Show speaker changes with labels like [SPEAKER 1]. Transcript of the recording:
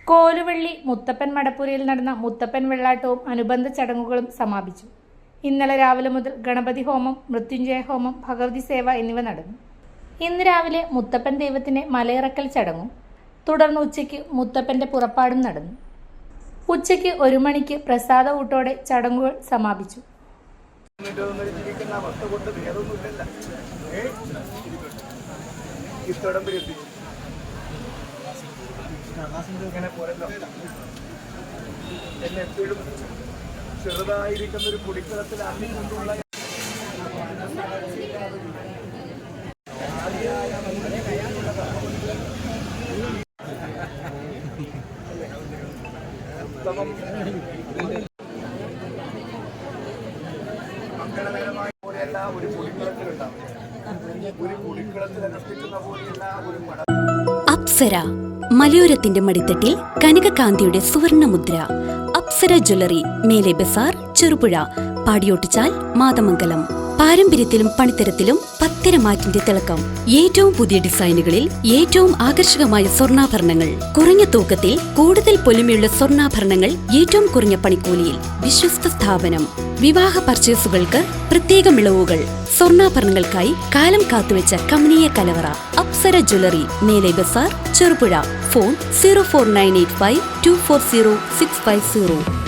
[SPEAKER 1] കോലുവള്ളി മുത്തപ്പൻ മടപ്പുരയിൽ നടന്ന മുത്തപ്പൻ വെള്ളാട്ടവും അനുബന്ധ ചടങ്ങുകളും സമാപിച്ചു. ഇന്നലെ രാവിലെ മുതൽ ഗണപതി ഹോമം, മൃത്യുഞ്ജയ ഹോമം, ഭഗവതി സേവ എന്നിവ നടന്നു. ഇന്ന് രാവിലെ മുത്തപ്പൻ ദൈവത്തിന്റെ മലയിറക്കൽ ചടങ്ങും തുടർന്ന് ഉച്ചയ്ക്ക് മുത്തപ്പന്റെ പുറപ്പാടും നടന്നു. ഉച്ചയ്ക്ക് 1 മണിക്ക് പ്രസാദ ഊട്ടോടെ ചടങ്ങുകൾ സമാപിച്ചു.
[SPEAKER 2] എപ്പോഴും ചെറുതായിരിക്കുന്ന ഒരു കുടിക്കളത്തിലാക്കിക്കൊണ്ടുള്ള ഉത്തമം മംഗളകരമായ പോലെയല്ല ഒരു കുടിക്കളത്തിലുണ്ടാവും. ഒരു കുടിക്കളത്തിൽ അനുഷ്ഠിക്കുന്ന പോലെയല്ല ഒരു മട.
[SPEAKER 3] അപ്സര മലയോരത്തിന്റെ മടിത്തട്ടിൽ കനകകാന്തിയുടെ സുവർണമുദ്ര. അപ്സര ജ്വല്ലറി, മേലെ ബസാർ, ചെറുപുഴ, പാടിയോട്ടുചാൽ, മാതമംഗലം. പാരമ്പര്യത്തിലും പണിത്തരത്തിലും പത്തരമാറ്റിന്റെ തിളക്കം. ഏറ്റവും പുതിയ ഡിസൈനുകളിൽ ഏറ്റവും ആകർഷകമായ സ്വർണ്ണാഭരണങ്ങൾ. കുറഞ്ഞ തൂക്കത്തിൽ കൂടുതൽ പൊലിമയുള്ള സ്വർണ്ണാഭരണങ്ങൾ ഏറ്റവും കുറഞ്ഞ പണിക്കൂലിയിൽ. വിശ്വസ്ത സ്ഥാപനം. വിവാഹ പർച്ചേസുകൾക്ക് പ്രത്യേക ഇളവുകൾ. സ്വർണ്ണാഭരണങ്ങൾക്കായി കാലം കാത്തുവെച്ച കമനീയ കലവറ. അപ്സര ജ്വല്ലറി, മേലെ ബസാർ, ചെറുപുഴ. ഫോൺ 04985 240 650.